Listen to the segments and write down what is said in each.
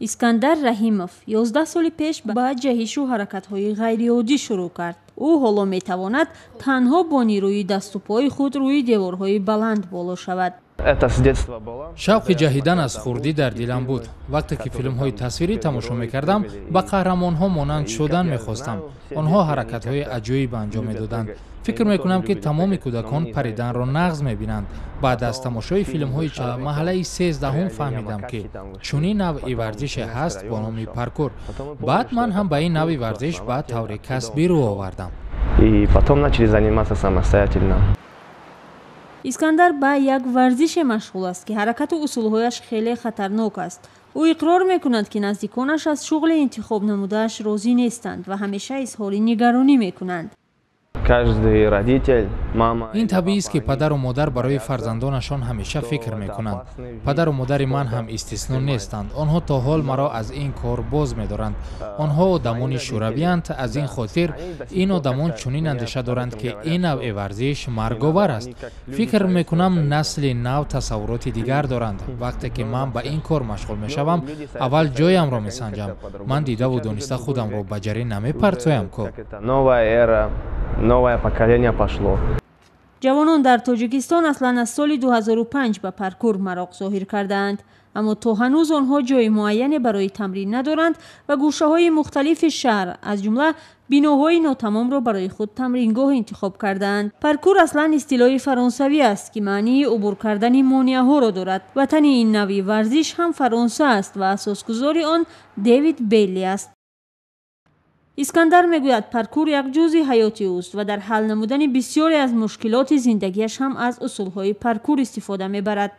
искандар раҳимов 11 соли пеш ба ҷаҳишу ҳаракатҳои ғайриоддӣ шурӯъ кард. ӯ ҳоло метавонад танҳо бо нирӯи дасту пои худ рӯи деворҳои баланд боло шавад. шавқи ҷаҳидан аз хурдӣ дар дилам буд. вақте ки филмҳои тасвирӣ тамошо мекардам, ба қаҳрамонҳо монанд шудан мехостам. онҳо ҳаракатҳои аҷоиб анҷом медоданд. фикр мекунам ки тамоми кӯдакон париданро нағз мебинанд. баъд аз тамошои филмҳои маҳаллаи 13 фаҳмидам ки чунин навъи варзише ҳаст бо номи паркур. баъд ман ҳам ба ин навъи варзиш ба таври касбӣ рӯ овардам. искандар ба як варзише машғул аст ки ҳаракату усулҳояш хеле хатарнок аст. ӯ иқрор мекунад ки наздиконаш аз шуғли интихоб намудааш розӣ нестанд ва ҳамеша изҳори нигаронӣ мекунанд. ин табиист ки падару модар барои фарзандонашон ҳамеша фикр мекунанд. падару модари ман ҳам истисно нестанд. онҳо то ҳол маро аз ин кор боз медоранд. онҳо одамони шӯравианд. аз ин хотир ин одамон чунин андеша доранд ки ин навъи варзиш марговар аст. фикр мекунам насли нав тасаввуроти дигар доранд. вақте ки ман ба ин кор машғул мешавам, аввал ҷоямро месанҷам. ман дидаву дониста худамро ба ҷарӣ намепарсоям ку. Новое поколение пошло. ҷавонон дар тоҷикистон аслан аз соли 2005 ба паркур мароқ зоҳир кардаанд, аммо то ҳанӯз онҳо ҷои муайяне барои тамрин надоранд ва гӯшаҳои мухталифи шаҳр аз ҷумла биноҳои нотамомро барои худ тамрингоҳ интихоб кардаанд. паркур аслан истилоҳи фаронсавӣ аст ки маънии убур кардани монеаҳоро дорад. ватани ин навъи варзиш ҳам Фаронса аст ва асосгузори он Дэвид Белли аст. искандар мегӯяд паркур як ҷузъи ҳаёти ӯст ва дар ҳал намудани бисёре аз мушкилоти зиндагиаш ҳам аз усулҳои паркур истифода мебарад.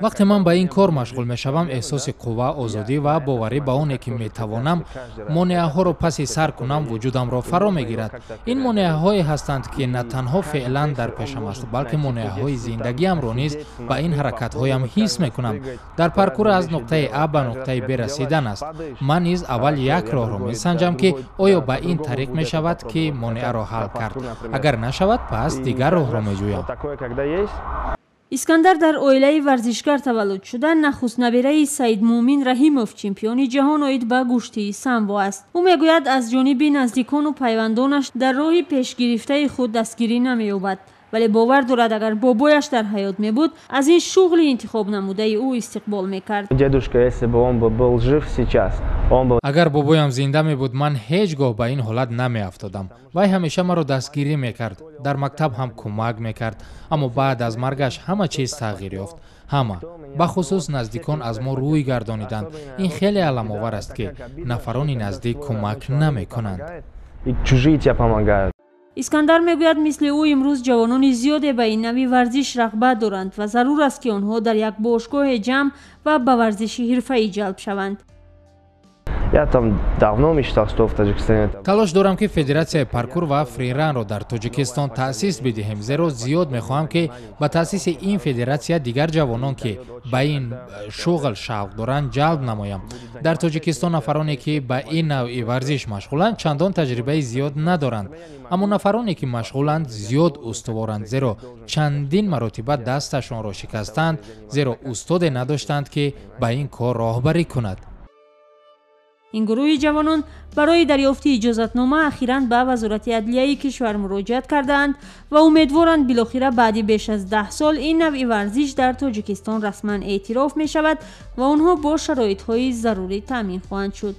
вақте ман ба ин кор машғул мешавам, эҳсоси қувва, озодӣ ва боварӣ ба оне ки метавонам монеаҳоро паси сар кунам вуҷудамро фаро мегирад. ин монеаҳое ҳастанд ки на танҳо феълан дар пешам аст, балки монеаҳои зиндагиамро низ ба ин ҳаракатҳоям ҳис мекунам. дар паркур аз нуқтаи А ба нуқтаи Б расидан аст. ман низ аввал як роҳро месанҷам ки оё ба ин тариқ мешавад ки монеаро ҳал кард. агар нашавад, пас дигар роҳро меҷӯям. искандар дар оилаи варзишгар таваллуд шуда нахуст набераи Саидмуъмин Раҳимов чемпиони ҷаҳон оид ба куштии самбо аст. ӯ мегӯяд аз ҷониби наздикону пайвандонаш дар роҳи пешгирифтаи худ дастгирӣ намеёбад, вале бовар дорад агар бобояш дар ҳаёт мебуд, аз ин шуғли интихоб намудаи ӯ истиқбол мекард. агар бобоям зинда мебуд, ман ҳеҷ гоҳ ба ин ҳолат намеафтодам. вай ҳамеша маро дастгирӣ мекард, дар мактаб ҳам кӯмак мекард, аммо баъд аз маргаш ҳама чиз тағйир ёфт. ҳама, бахусус наздикон аз мо рӯй гардониданд. ин хеле аламовар аст ки нафарони наздик кӯмак намекунанд. искандар мегӯяд мисли ӯ имрӯз ҷавонони зиёде ба ин навъи варзиш рағбат доранд ва зарур аст ки онҳо дар як бошгоҳе ҷамъ ва ба варзиши ҳирфаӣ ҷалб шаванд. талош дорам ки федератсияи паркур ва фриранро дар тоҷикистон таъсис бидиҳем, зеро зиёд мехоҳам ки ба таъсиси ин федератсия дигар ҷавонон ки ба ин шуғл шавқ доранд ҷалб намоям. дар тоҷикистон нафароне ки ба ин навъи варзиш машғуланд чандон таҷрибаи зиёд надоранд, аммо нафароне ки машғуланд зиёд устуворанд, зеро чандин маротиба дасташонро шикастанд, зеро устоде надоштанд ки ба ин кор роҳбарӣ кунад. ин гурӯҳи ҷавонон барои дарёфти иҷозатнома ахиран ба вазорати адлияи кишвар муроҷиат кардаанд ва умедворанд билохира баъди беш аз 10 сол ин навъи варзиш дар тоҷикистон расман эътироф мешавад ва онҳо бо шароитҳои зарурӣ таъмин хоҳанд шуд.